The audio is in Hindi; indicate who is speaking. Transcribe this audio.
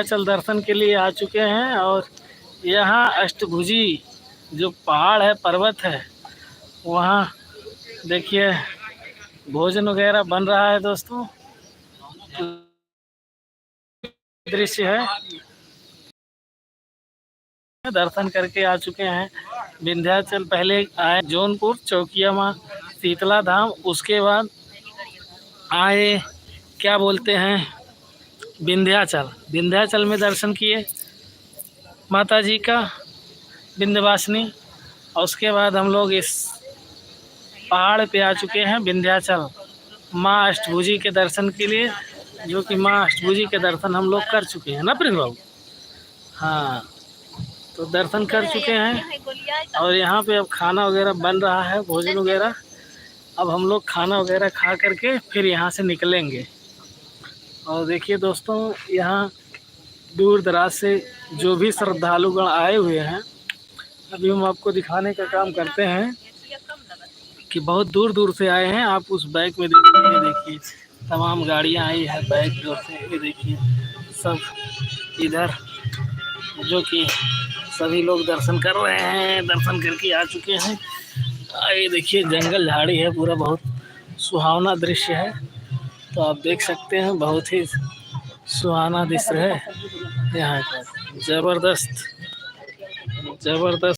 Speaker 1: चल दर्शन के लिए आ चुके हैं और यहाँ अष्टभुजी जो पहाड़ है, पर्वत है, वहाँ देखिए भोजन वगैरह बन रहा है दोस्तों। दृश्य है, दर्शन करके आ चुके हैं विंध्याचल। पहले आए जौनपुर चौकिया माँ शीतला धाम, उसके बाद आए क्या बोलते हैं विंध्याचल। विंध्याचल में दर्शन किए माता जी का, विंध्यवासिनी। और उसके बाद हम लोग इस पहाड़ पे आ चुके हैं विंध्याचल माँ अष्टभुजी के दर्शन के लिए, जो कि माँ अष्टभुजी के दर्शन हम लोग कर चुके हैं ना प्रिंस बाबू। हाँ, तो दर्शन कर चुके हैं और यहाँ पे अब खाना वगैरह बन रहा है, भोजन वगैरह। अब हम लोग खाना वगैरह खा करके फिर यहाँ से निकलेंगे। और देखिए दोस्तों, यहाँ दूर दराज से जो भी श्रद्धालुगण आए हुए हैं, अभी हम आपको दिखाने का काम करते हैं कि बहुत दूर दूर से आए हैं। आप उस बैग में देखिए, ये देखिए तमाम गाड़ियाँ आई है बैग की ओर से। ये देखिए सब इधर जो कि सभी लोग दर्शन कर रहे हैं, दर्शन करके आ चुके हैं। ये देखिए जंगल झाड़ी है पूरा, बहुत सुहावना दृश्य है। तो आप देख सकते हैं बहुत ही सुहाना दृश्य है यहाँ का। ज़बरदस्त ज़बरदस्त।